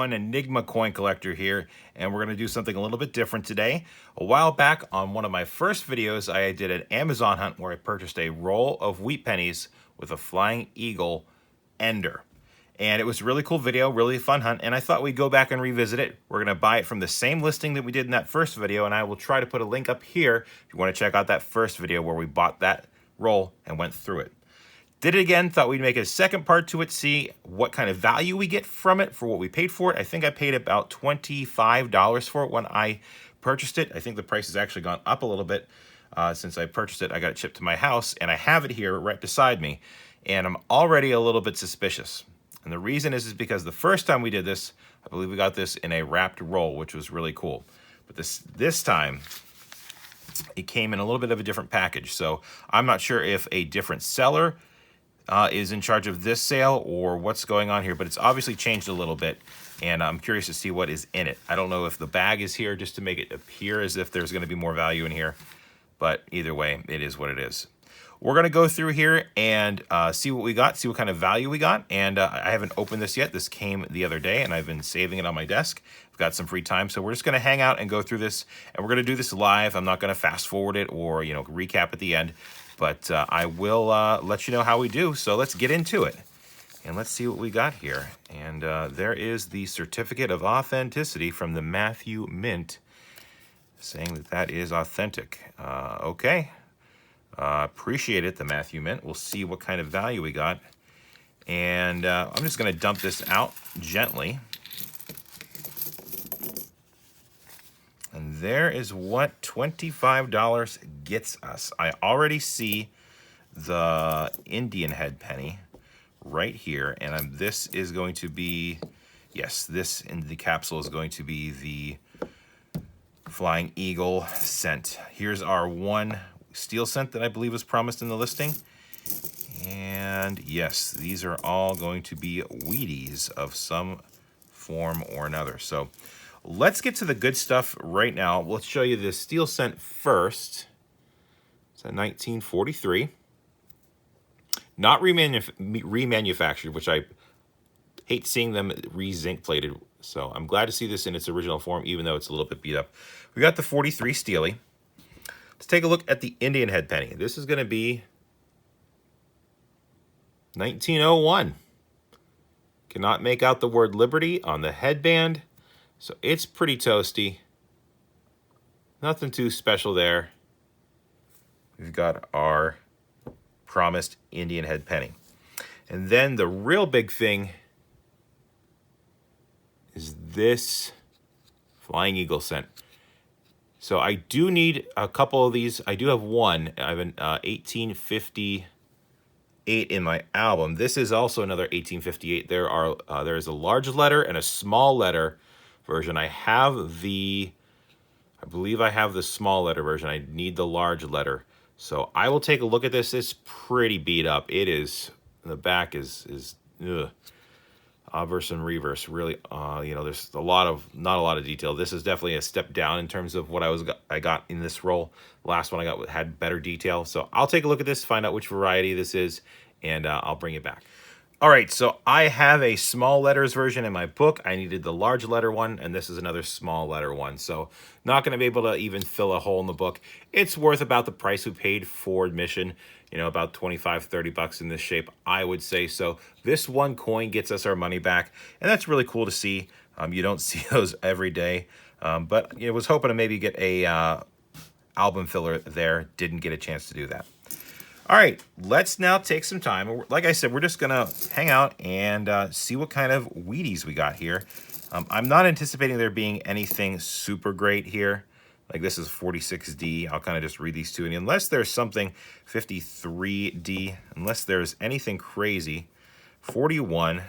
everyone, Enigma Coin Collector here, and we're going to do something a little bit different today. A while back on one of my first videos, I did an Amazon hunt where I purchased a roll of wheat pennies with a flying eagle ender. And it was a really cool video, really fun hunt, and I thought we'd go back and revisit it. We're going to buy it from the same listing that we did in that first video, and I will try to put a link up here if you want to check out that first video where we bought that roll and went through it. Did it again, thought we'd make a second part to it, see what kind of value we get from it for what we paid for it. I think I paid about $25 for it when I purchased it. I think the price has actually gone up a little bit since I purchased it. I got it shipped to my house, and I have it here right beside me, and I'm already a little bit suspicious. And the reason is because the first time we did this, I believe we got this in a wrapped roll, which was really cool. But this time, it came in a little bit of a different package. So I'm not sure if a different seller is in charge of this sale or what's going on here, but it's obviously changed a little bit, and I'm curious to see what is in it. I don't know if the bag is here just to make it appear as if there's going to be more value in here, but either way, it is what it is. We're going to go through here and see what we got, see what kind of value we got, and I haven't opened this yet. This came the other day, and I've been saving it on my desk. I've got some free time, so we're just going to hang out and go through this, and we're going to do this live. I'm not going to fast forward it or, you know, recap at the end, but I will let you know how we do. So let's get into it, and let's see what we got here. And there is the certificate of authenticity from the Matthew Mint, saying that that is authentic. Okay. Appreciate it, the Matthew Mint. We'll see what kind of value we got. And I'm just going to dump this out gently. And there is what $25 gets us. I already see the Indian head penny right here. And this is going to be, yes, this in the capsule is going to be the Flying Eagle cent. Here's our one steel cent that I believe was promised in the listing. And yes, these are all going to be Wheaties of some form or another. So let's get to the good stuff right now. Let's show you the steel cent first. It's a 1943. Not remanufactured, which I hate seeing them re-zinc plated. So I'm glad to see this in its original form, even though it's a little bit beat up. We got the 43 Steely. Let's take a look at the Indian head penny. This is going to be 1901. Cannot make out the word Liberty on the headband, so it's pretty toasty. Nothing too special there. We've got our promised Indian head penny. And then the real big thing is this Flying Eagle cent. So I do need a couple of these. I do have one. I have an 1858 in my album. This is also another 1858. There is a large letter and a small letter version. I believe I have the small letter version. I need the large letter. So I will take a look at this. It's pretty beat up. It is. The back is ugh. Obverse and reverse, really, you know, there's not a lot of detail. This is definitely a step down in terms of what I got in this roll. The last one I got had better detail. So I'll take a look at this, find out which variety this is, and I'll bring it back. All right, so I have a small letters version in my book. I needed the large letter one, and this is another small letter one. So not going to be able to even fill a hole in the book. It's worth about the price we paid for admission. You know, about 25, 30 bucks in this shape, I would say. So this one coin gets us our money back, and that's really cool to see. You don't see those every day, but I was hoping to maybe get a album filler there. Didn't get a chance to do that. All right, let's now take some time. Like I said, we're just going to hang out and see what kind of Wheaties we got here. I'm not anticipating there being anything super great here. Like this is 46D. I'll kind of just read these two. And unless there's something 53D, unless there's anything crazy, 41.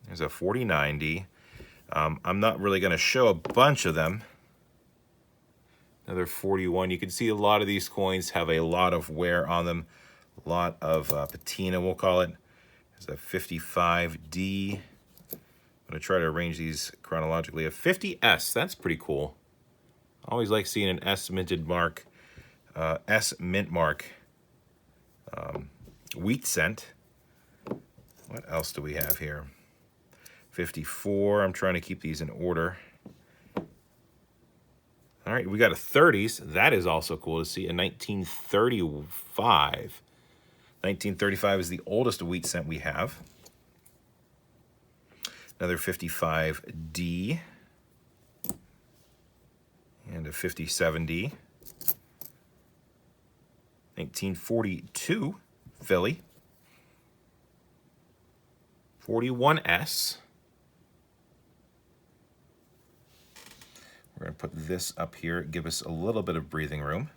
There's a 49D. I'm not really going to show a bunch of them. Another 41. You can see a lot of these coins have a lot of wear on them. A lot of patina, we'll call it. There's a 55D. I'm going to try to arrange these chronologically. A 50S. That's pretty cool. I always like seeing an S minted mark, S mint mark, wheat cent. What else do we have here? 54. I'm trying to keep these in order. All right, we got a 30s. That is also cool to see. A 1935. 1935 is the oldest wheat cent we have. Another 55D. And a 57D. 1942 Philly. 41S. We're going to put this up here, give us a little bit of breathing room.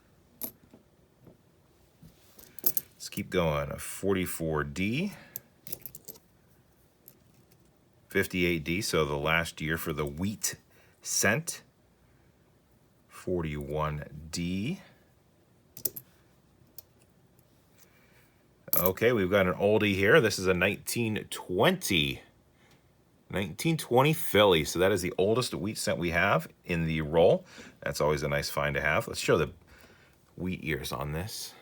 Let's keep going. A 44D. 58D, so the last year for the wheat cent. 41D. Okay, we've got an oldie here. This is a 1920 Philly. So that is the oldest wheat cent we have in the roll. That's always a nice find to have. Let's show the wheat ears on this.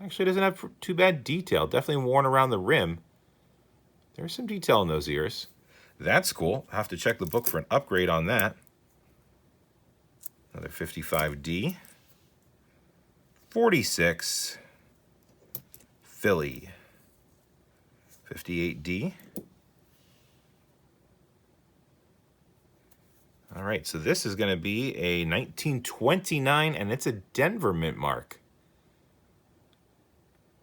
Actually, it doesn't have too bad detail. Definitely worn around the rim. There's some detail in those ears. That's cool. I'll have to check the book for an upgrade on that. Another 55D. 46 Philly. 58D. All right, so this is going to be a 1929, and it's a Denver mint mark.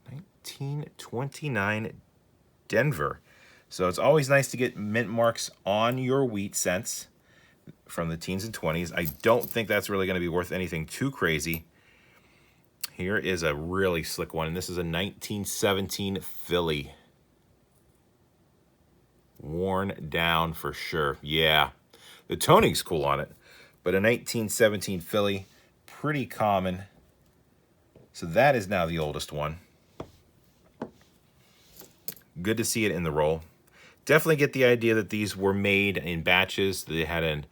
1929 Denver. So it's always nice to get mint marks on your wheat cents from the teens and 20s. I don't think that's really going to be worth anything too crazy. Here is a really slick one, and this is a 1917 Philly. Worn down for sure. Yeah, the toning's cool on it, but a 1917 Philly, pretty common. So that is now the oldest one. Good to see it in the roll. Definitely get the idea that these were made in batches. They had an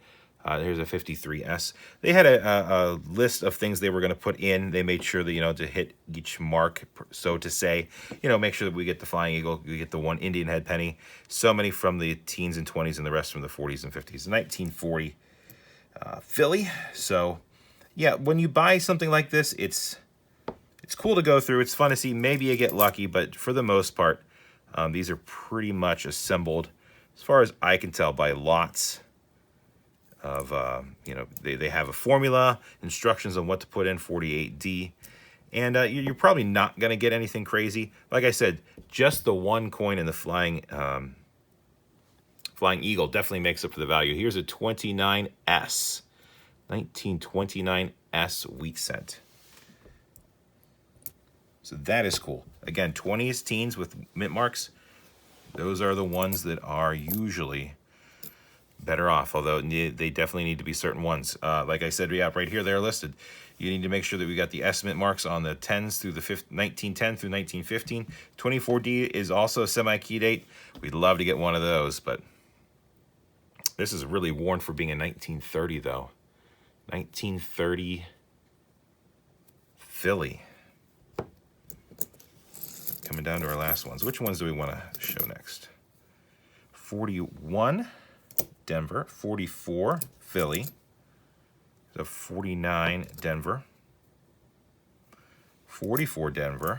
here's a 53S. They had a list of things they were going to put in. They made sure that, you know, to hit each mark, so to say, you know, make sure that we get the Flying Eagle, we get the one Indian head penny, so many from the teens and 20s, and the rest from the 40s and 50s. 1940 Philly. So, yeah, when you buy something like this, it's cool to go through. It's fun to see. Maybe you get lucky, but for the most part, these are pretty much assembled, as far as I can tell, by lots of, you know, they have a formula, instructions on what to put in, 48D. And you're probably not going to get anything crazy. Like I said, just the one coin in the Flying Eagle definitely makes up for the value. Here's a 29S. 1929S wheat cent. So that is cool. Again, 20s teens with mint marks. Those are the ones that are usually better off, although they definitely need to be certain ones. Like I said, yeah, right here they're listed. You need to make sure that we got the estimate marks on the 10s through the 1910 through 1915. 24D is also a semi-key date. We'd love to get one of those, but this is really worn for being a 1930, though. 1930 Philly. Coming down to our last ones. Which ones do we want to show next? 41 Denver, 44 Philly, so 49 Denver, 44 Denver,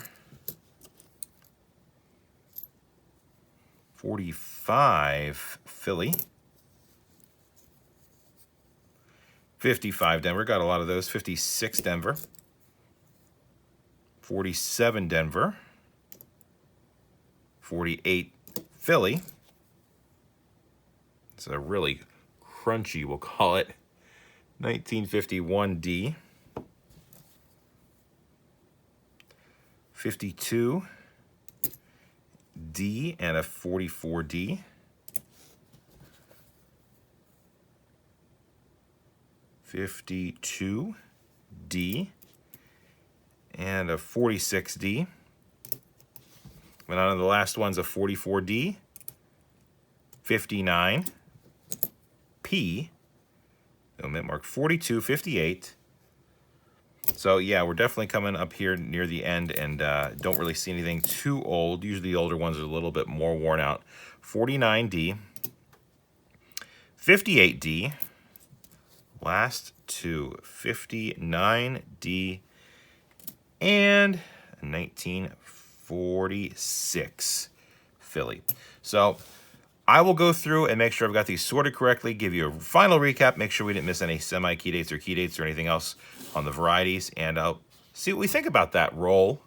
45 Philly, 55 Denver, got a lot of those, 56 Denver, 47 Denver, 48 Philly. It's a really crunchy, we'll call it, 1951D, 52D, and a 44D, 52D, and a 46D. Went on to the last one's a 44D, 59, P, no mint mark, 42, 58, So yeah, we're definitely coming up here near the end, and don't really see anything too old. Usually the older ones are a little bit more worn out. 49D, 58D, last two, 59D, and 1946 Philly. So I will go through and make sure I've got these sorted correctly, give you a final recap, make sure we didn't miss any semi-key dates or key dates or anything else on the varieties, and I'll see what we think about that roll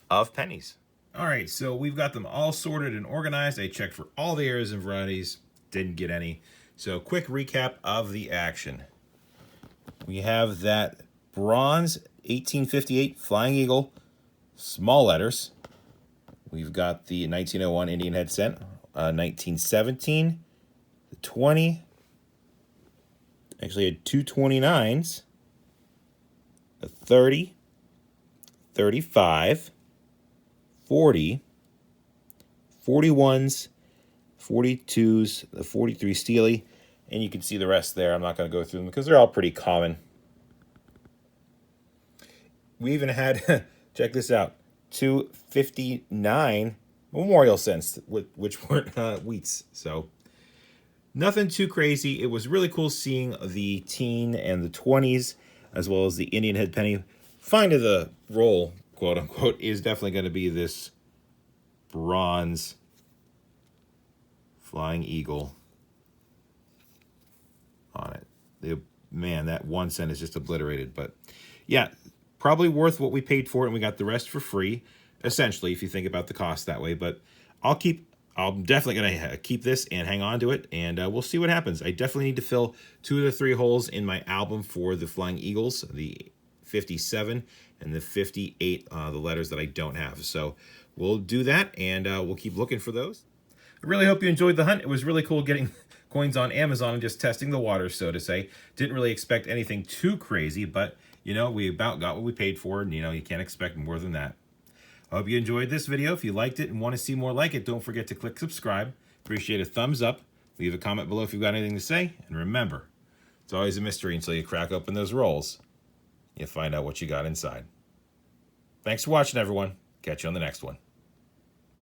of pennies. All right, so we've got them all sorted and organized. I checked for all the areas and varieties, didn't get any. So quick recap of the action. We have that bronze 1858 Flying Eagle, small letters. We've got the 1901 Indian head cent, 1917, the 20, actually had two 29s, a 30, 35, 40, 41s, 42s, the 43 Steely, and you can see the rest there. I'm not going to go through them because they're all pretty common. We even had, check this out, 259 memorial cents, which weren't wheats. So nothing too crazy. It was really cool seeing the teen and the 20s, as well as the Indian head penny. Find of the roll, quote unquote, is definitely going to be this bronze Flying Eagle on it. Man, that 1 cent is just obliterated. But yeah, probably worth what we paid for it, and we got the rest for free, essentially, if you think about the cost that way. But I'm definitely going to keep this and hang on to it, and we'll see what happens. I definitely need to fill 2 of the 3 holes in my album for the Flying Eagles, the 57 and the 58, the letters that I don't have. So we'll do that, and we'll keep looking for those. I really hope you enjoyed the hunt. It was really cool getting coins on Amazon and just testing the waters, so to say. Didn't really expect anything too crazy, but, you know, we about got what we paid for, and, you know, you can't expect more than that. I hope you enjoyed this video. If you liked it and want to see more like it, don't forget to click subscribe. Appreciate a thumbs up. Leave a comment below if you've got anything to say. And remember, it's always a mystery until you crack open those rolls. You find out what you got inside. Thanks for watching, everyone. Catch you on the next one.